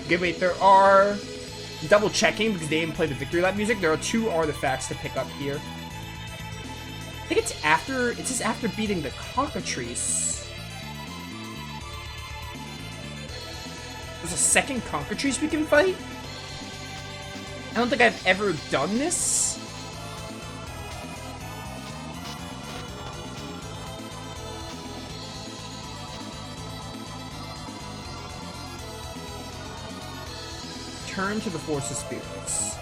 Okay, wait, there are... Double checking because they didn't play the victory lap music. There are 2 artifacts to pick up here. I think it's after... It says after beating the cockatrice. There's a second cockatrice we can fight? I don't think I've ever done this. Return to the Force of Spirits.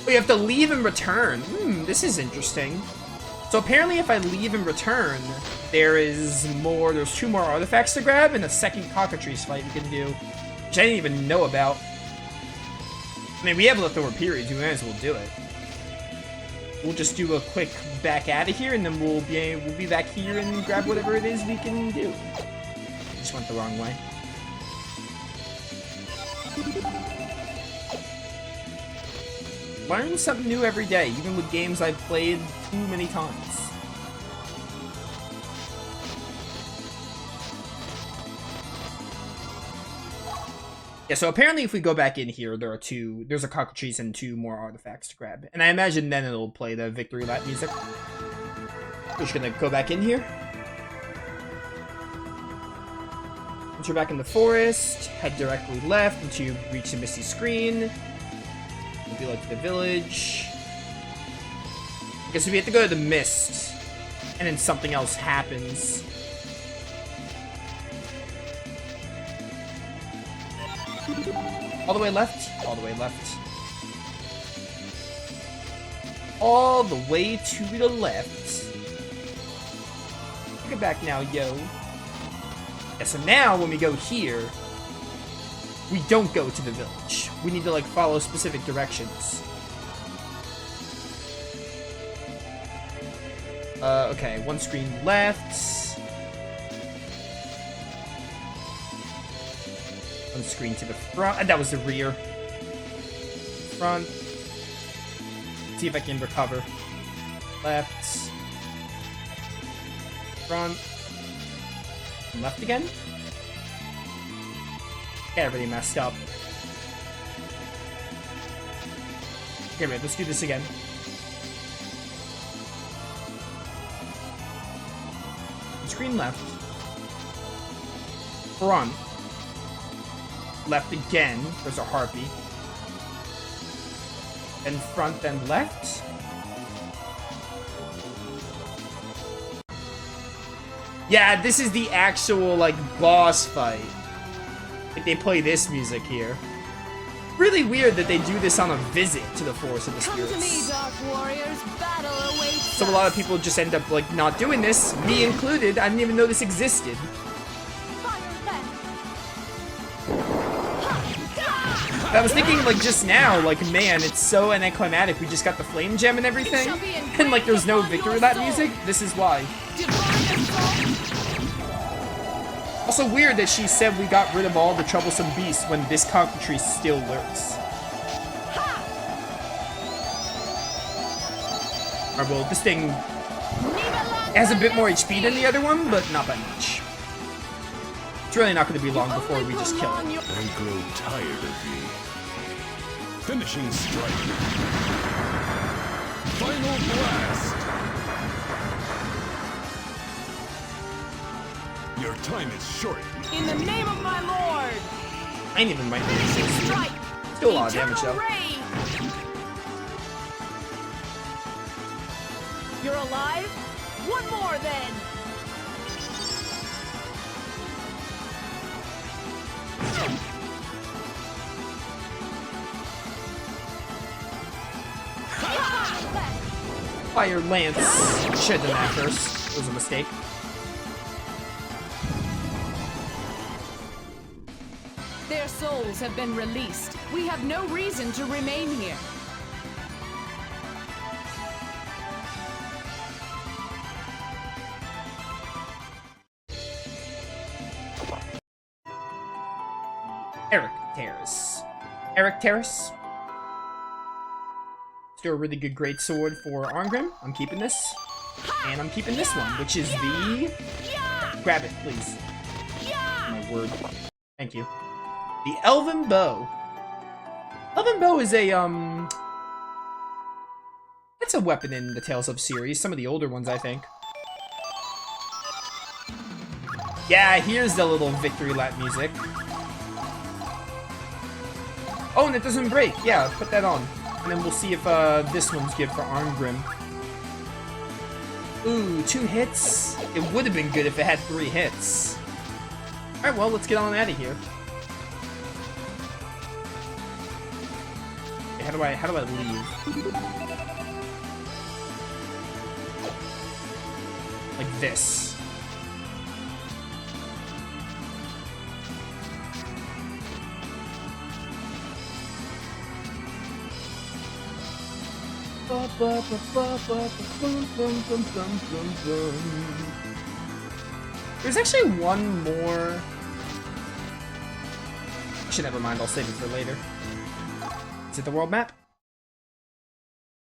We have to leave and return. This is interesting. So apparently if I leave and return, there's 2 more artifacts to grab and a second cockatrice fight we can do, which I didn't even know about. I mean, we have leftover periods, we might as well do it. We'll just do a quick back out of here, and then we'll be back here and grab whatever it is we can do. Just went the wrong way. Learn something new every day, even with games I've played too many times. Yeah, so apparently if we go back in here, there's a cockatrice and 2 more artifacts to grab. And I imagine then it'll play the victory lap music. We're just gonna go back in here. Once you're back in the forest, head directly left until you reach the misty screen. We'll be like the village. I guess we have to go to the mist, and then something else happens. All the way left, all the way left. All the way to the left. Take it back now, yo. Yeah, so now when we go here, we don't go to the village. We need to like follow specific directions. Okay, 1 screen left. 1 screen to the front. That was the rear. Front. See if I can recover. Left. Front. Left again. Got everything messed up. Okay, wait, let's do this again. Screen left. Front. Left again. There's a harpy. Then front, then left. Yeah, this is the actual, like, boss fight. Like, they play this music here. Really weird that they do this on a visit to the Forest of the Spirits. Come to me, Dark Warriors. Battle awaits. So a lot of people just end up, like, not doing this. Me included. I didn't even know this existed. I was thinking, like, just now, like, man, it's so anticlimactic. We just got the flame gem and everything. And, like, there's no victory lap music. This is why. Also weird that she said we got rid of all the troublesome beasts when this cockatrice still lurks. Alright, well, this thing has a bit more HP than the other one, but not by much. It's really not going to be long before we just kill it. I grow tired of you. Finishing strike. Final blast. Your time is short. In the name of my lord. I ain't even might this. Strike. Still a lot of damage though. Ray. You're alive? One more then. Fire lance. Should have done that first. It was a mistake. Their souls have been released. We have no reason to remain here. Eric Terrace. Still a really good great sword for Arngrim. I'm keeping this. And I'm keeping this one, which is the... Grab it, please. that word. Thank you. The Elven Bow. Elven Bow is a, it's a weapon in the Tales of series. Some of the older ones, I think. Yeah, here's the little victory lap music. Oh, and it doesn't break. Yeah, put that on. And then we'll see if this one's good for Arngrim. Ooh, 2 hits? It would have been good if it had 3 hits. Alright, well, let's get on out of here. Okay, how do I leave? Like this. There's actually one more. Actually, never mind. I'll save it for later. Is it the world map?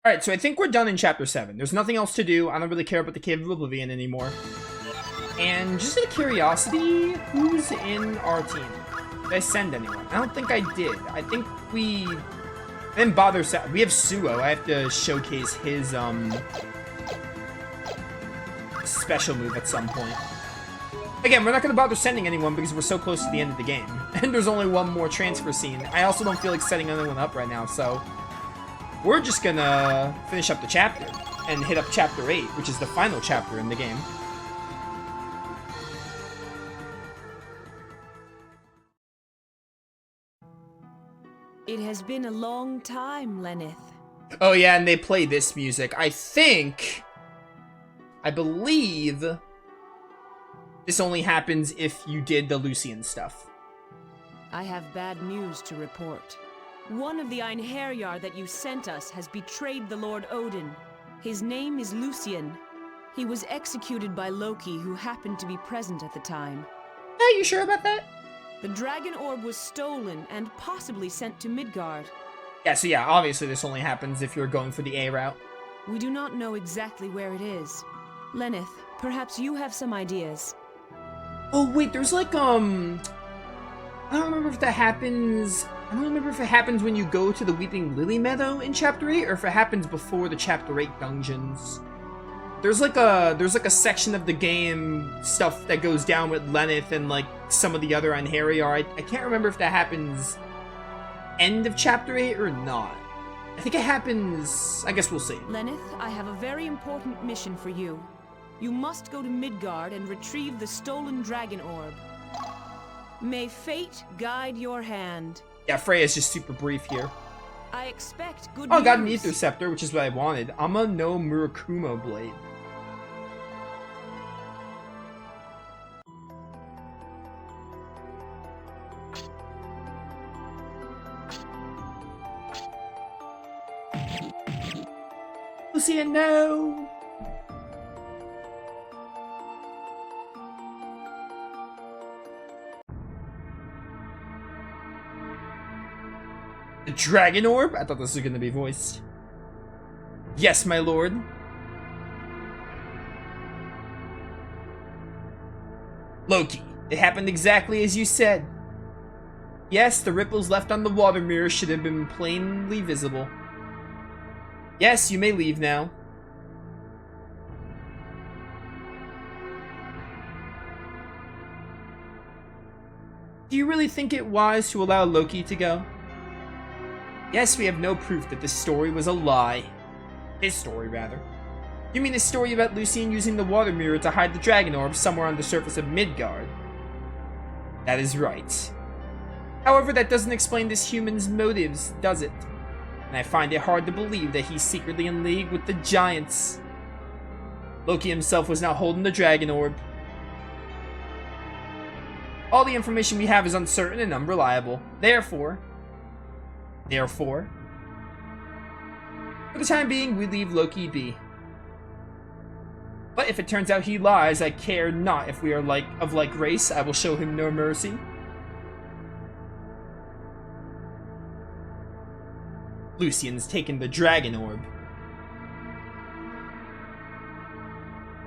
Alright, so I think we're done in Chapter 7. There's nothing else to do. I don't really care about the Cave of Oblivion anymore. And just out of curiosity, who's in our team? Did I send anyone? I don't think I did. I think we... I didn't bother... We have Suo. I have to showcase his, special move at some point. Again, we're not going to bother sending anyone because we're so close to the end of the game. And there's only one more transfer scene. I also don't feel like setting anyone up right now, so... We're just gonna finish up the chapter and hit up Chapter 8, which is the final chapter in the game. It has been a long time, Lenneth. Oh yeah, and they play this music. I believe this only happens if you did the Lucian stuff. I have bad news to report. One of the Einherjar that you sent us has betrayed the Lord Odin. His name is Lucian. He was executed by Loki, who happened to be present at the time. Are you sure about that? The dragon orb was stolen and possibly sent to Midgard. Yeah, so yeah, obviously this only happens if you're going for the A route. We do not know exactly where it is. Lenneth, perhaps you have some ideas. Oh wait, there's like, I don't remember if that happens... I don't remember if it happens when you go to the Weeping Lily Meadow in Chapter 8, or if it happens before the Chapter 8 dungeons. There's like a section of the game stuff that goes down with Lenneth and like some of the other Einherjar. I can't remember if that happens end of Chapter 8 or not. I think it happens... I guess we'll see. Lenneth, I have a very important mission for you. You must go to Midgard and retrieve the stolen dragon orb. May fate guide your hand. Yeah, Freya's just super brief here. I expect good news. Got an news. Ether Scepter, which is what I wanted. Ama no Murakumo Blade. Lucian, no! The Dragon Orb? I thought this was going to be voiced. Yes, my lord. Loki, it happened exactly as you said. Yes, the ripples left on the water mirror should have been plainly visible. Yes, you may leave now. Do you really think it wise to allow Loki to go? Yes, we have no proof that this story was a lie. His story, rather. You mean the story about Lucian using the water mirror to hide the dragon orb somewhere on the surface of Midgard? That is right. However, that doesn't explain this human's motives, does it? And I find it hard to believe that he's secretly in league with the giants. Loki himself was not holding the dragon orb. All the information we have is uncertain and unreliable. Therefore, for the time being, we leave Loki be. But if it turns out he lies, I care not. If we are of like race, I will show him no mercy. Lucian's taken the dragon orb.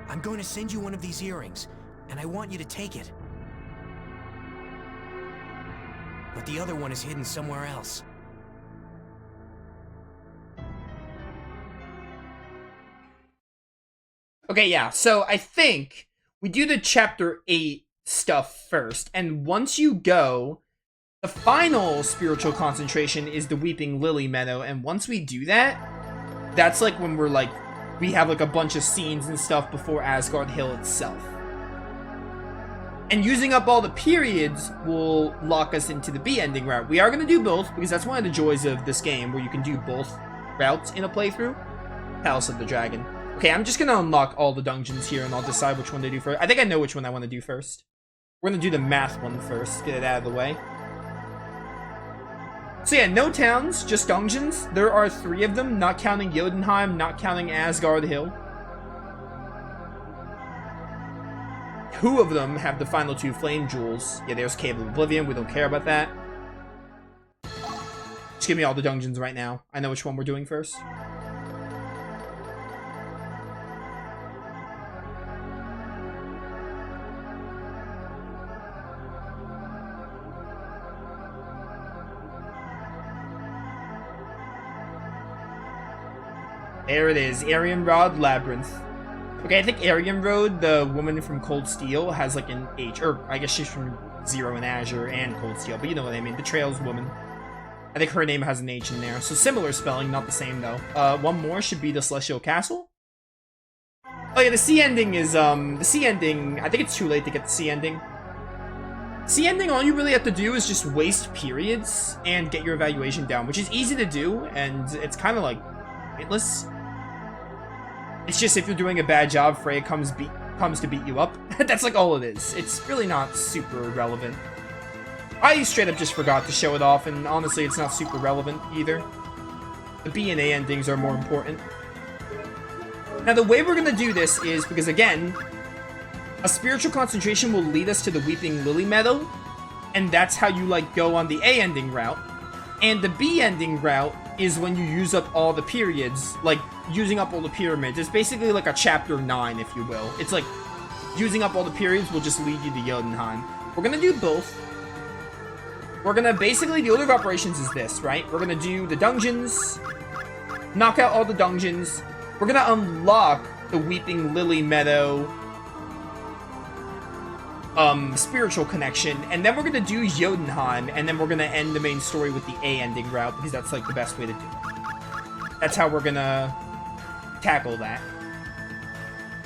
I'm going to send you one of these earrings, and I want you to take it. but the other one is hidden somewhere else. Okay, yeah, so I think we do the Chapter 8 stuff first, and once you go, the final spiritual concentration is the Weeping Lily Meadow, and once we do that, that's like when we're like, we have like a bunch of scenes and stuff before Asgard Hill itself. And using up all the periods will lock us into the B ending route. We are going to do both, because that's one of the joys of this game, where you can do both routes in a playthrough. Palace of the Dragon. Okay, I'm just going to unlock all the dungeons here, and I'll decide which one to do first. I think I know which one I want to do first. We're going to do the math one first, get it out of the way. So yeah, no towns, just dungeons. There are 3 of them, not counting Jotunheim, not counting Asgard Hill. 2 of them have the final 2 flame jewels. Yeah, there's Cave of Oblivion, we don't care about that. Just give me all the dungeons right now. I know which one we're doing first. There it is, Arianrod Labyrinth. Okay, I think Arianrod, the woman from Cold Steel, has like an H, or I guess she's from Zero and Azure and Cold Steel, but you know what I mean, the Trails woman. I think her name has an H in there, so similar spelling, not the same though. One more should be the Celestial Castle. Oh yeah, the C ending is, the C ending, I think it's too late to get the C ending. C ending, all you really have to do is just waste periods and get your evaluation down, which is easy to do, and it's kind of like pointless. It's just if you're doing a bad job, Freya comes to beat you up. That's like all it is. It's really not super relevant. I straight up just forgot to show it off, and honestly, it's not super relevant either. The B and A endings are more important. Now, the way we're gonna do this is because, again, a spiritual concentration will lead us to the Weeping Lily Meadow, and that's how you, like, go on the A ending route. And the B ending route is when you use up all the periods, like using up all the pyramids. It's basically like a chapter 9, if you will. It's like using up all the periods will just lead you to Jotunheim. We're gonna do both. We're gonna basically, the order of operations is this, right? We're gonna do the dungeons, knock out all the dungeons. We're gonna unlock the Weeping Lily Meadow spiritual connection, and then we're gonna do Jotunheim, and then we're gonna end the main story with the A ending route, because that's like the best way to do it. That's how we're gonna tackle that.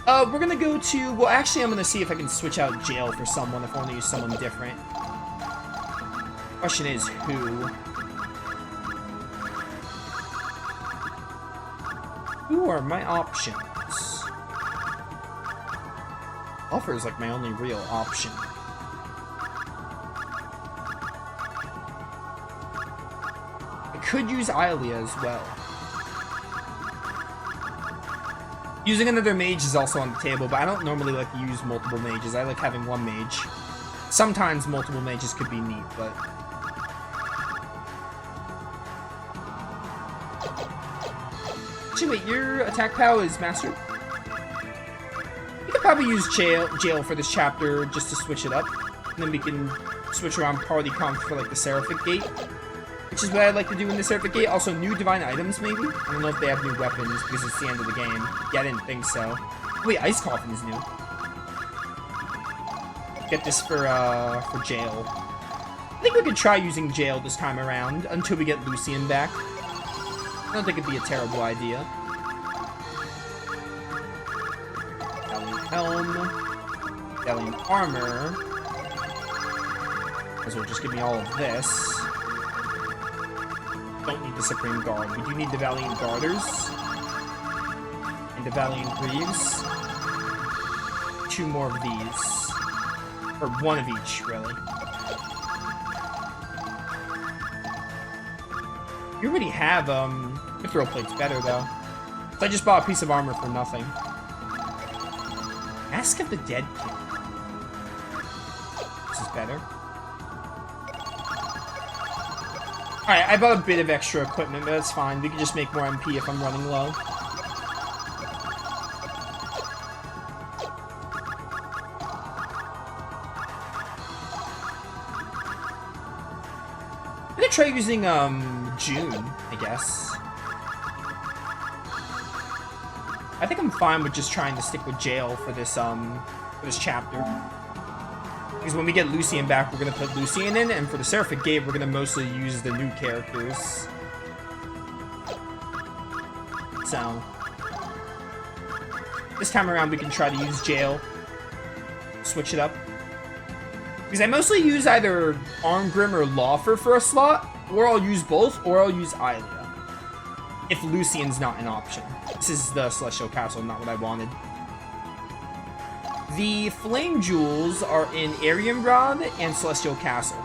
We're gonna go to, well, actually, I'm gonna see if I can switch out jail for someone, if I want to use someone different. Question is, who? Who are my options? Offer is like my only real option. I could use Ilia as well. Using another mage is also on the table, but I don't normally like to use multiple mages. I like having one mage. Sometimes multiple mages could be neat, but... Actually, wait, your attack power is mastered? Probably use jail for this chapter just to switch it up, and then we can switch around party comp for like the Seraphic Gate, which is what I'd like to do in the Seraphic Gate. Also, new divine items maybe. I don't know if they have new weapons because it's the end of the game. Yeah, I didn't think so. Wait, Ice Coffin is new. Get this for jail. I think we could try using jail this time around until we get Lucian back. I don't think it'd be a terrible idea. Helm, Valiant Armor, as well just give me all of this. Don't need the Supreme Guard. We do need the Valiant Garters and the Valiant Greaves. 2 more of these, or 1 of each, really. You already have Mithril Plate's better though. So I just bought a piece of armor for nothing. Mask of the Dead King. This is better. Alright, I bought a bit of extra equipment, but that's fine. We can just make more MP if I'm running low. try using June, I guess. I think I'm fine with just trying to stick with Jail for this chapter. Because when we get Lucian back, we're gonna put Lucian in, and for the Seraphic Gate, we're gonna mostly use the new characters. So this time around, we can try to use Jail. Switch it up. Because I mostly use either Armgrim or Lawfer for a slot, or I'll use both, or I'll use Ilia. If Lucian's not an option. This is the Celestial Castle, not what I wanted. The Flame Jewels are in Arianrod and Celestial Castle.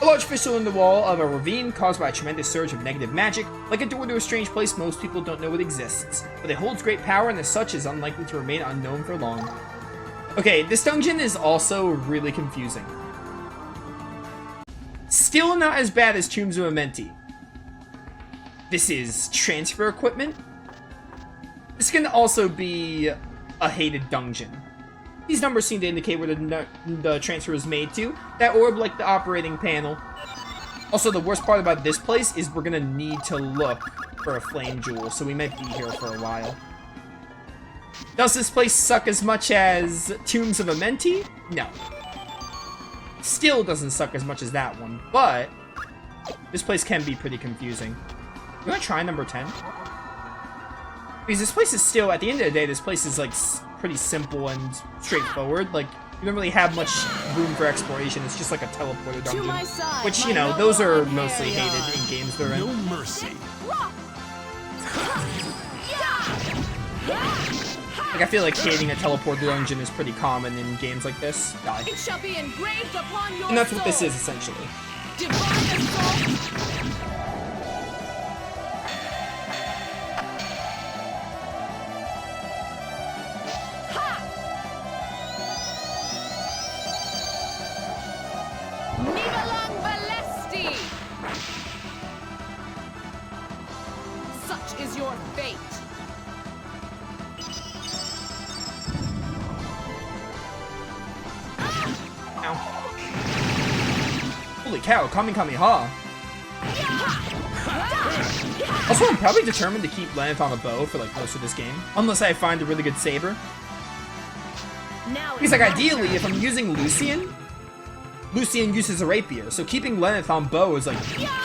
A large fissure in the wall of a ravine caused by a tremendous surge of negative magic. Like a door to a strange place, most people don't know it exists. But it holds great power and as such is unlikely to remain unknown for long. Okay, this dungeon is also really confusing. Still not as bad as Tombs of Amenti. This is transfer equipment. This can also be a hated dungeon. These numbers seem to indicate where the transfer is made to. That orb like the operating panel. Also, the worst part about this place is we're gonna need to look for a flame jewel, so we might be here for a while. Does this place suck as much as Tombs of Amenti? No. Still doesn't suck as much as that one, but this place can be pretty confusing. You wanna try number 10? Because this place is still, at the end of the day, this place is like pretty simple and straightforward. Like, you don't really have much room for exploration. It's just like a teleporter dungeon. Which, you know, those are mostly hated in games they're in. No mercy. Like, I feel like hating a teleporter dungeon is pretty common in games like this. Die. It shall be engraved upon your And that's what this soul. is, essentially. Divine assault. Nivalang Valesti. Such is your fate. Ow. Holy cow, Kamehameha. Also, I'm probably determined to keep Labyrinth on a bow for like most of this game. Unless I find a really good saber. Now Because like ideally, if I'm using Lucian, Lucian uses a rapier, so keeping Lenneth on bow is like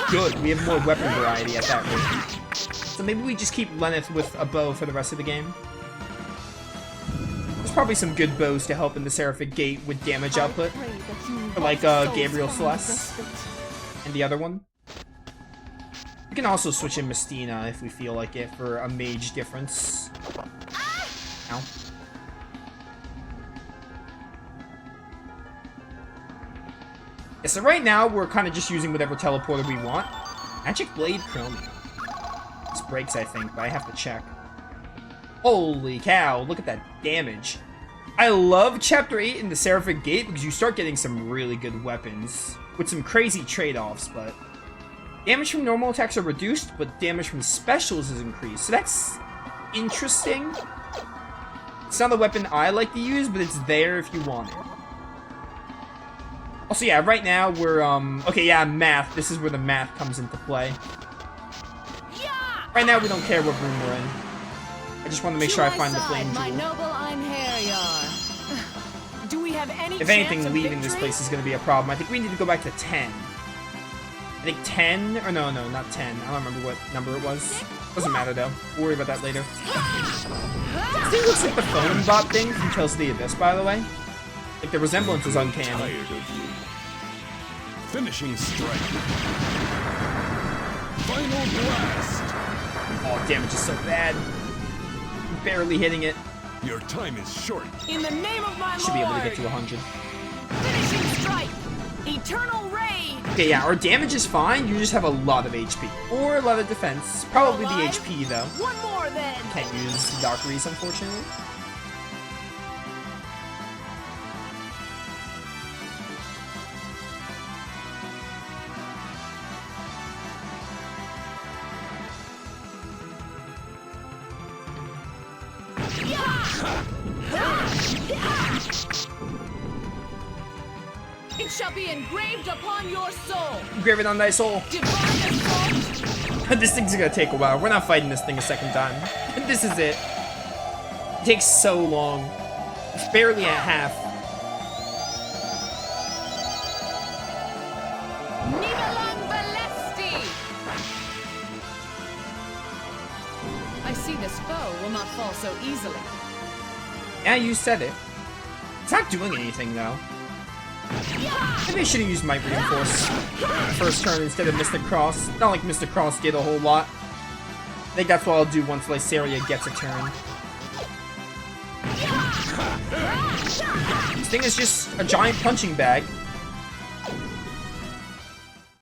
good. We have more weapon variety at that rate. So maybe we just keep Lenneth with a bow for the rest of the game. There's probably some good bows to help in the Seraphic Gate with damage output. For like Gabriel Celeste and the other one. We can also switch in Mestina if we feel like it for a mage difference. Ow. Yeah, so right now, we're kind of just using whatever teleporter we want. Magic Blade Chromium. This breaks, I think, but I have to check. Holy cow, look at that damage. I love Chapter 8 in the Seraphic Gate because you start getting some really good weapons. With some crazy trade-offs, but... damage from normal attacks are reduced, but damage from specials is increased. So that's interesting. It's not a weapon I like to use, but it's there if you want it. Also, yeah, right now we're, okay, yeah, math. This is where the math comes into play. Right now we don't care what room we're in. I just want to make sure I find the flame my jewel. noble Einherjar. Do we have any If anything, chance of leaving this victory? place is going to be a problem. I think we need to go back to 10. I think 10, or no, not 10. I don't remember what number it was. Doesn't matter, though. We'll worry about that later. This thing looks like the phone bot thing from Tales of the Abyss, by the way. Like, the resemblance is uncanny. Tired of you. Finishing strike. Final blast. Oh, damage is so bad. I'm barely hitting it. Your time is short. In the name of my Should be able to lord. get to 100. Finishing strike. Eternal rage. Okay, yeah, our damage is fine. You just have a lot of HP. Or a lot of defense. Probably the Alive? HP, though. One more then. Can't use Valkyries, unfortunately. It shall be engraved upon your soul. Engrave it on thy soul. Divine assault. This thing's gonna take a while. We're not fighting this thing a second time. This is it. It takes so long. It's barely at half. Nivelan Valesti. I see this foe will not fall so easily. Yeah, you said it. It's not doing anything, though. Maybe I should have used Might Reinforce first turn instead of Mystic Cross. Not like Mystic Cross did a whole lot. I think that's what I'll do once Lysaria gets a turn. This thing is just a giant punching bag.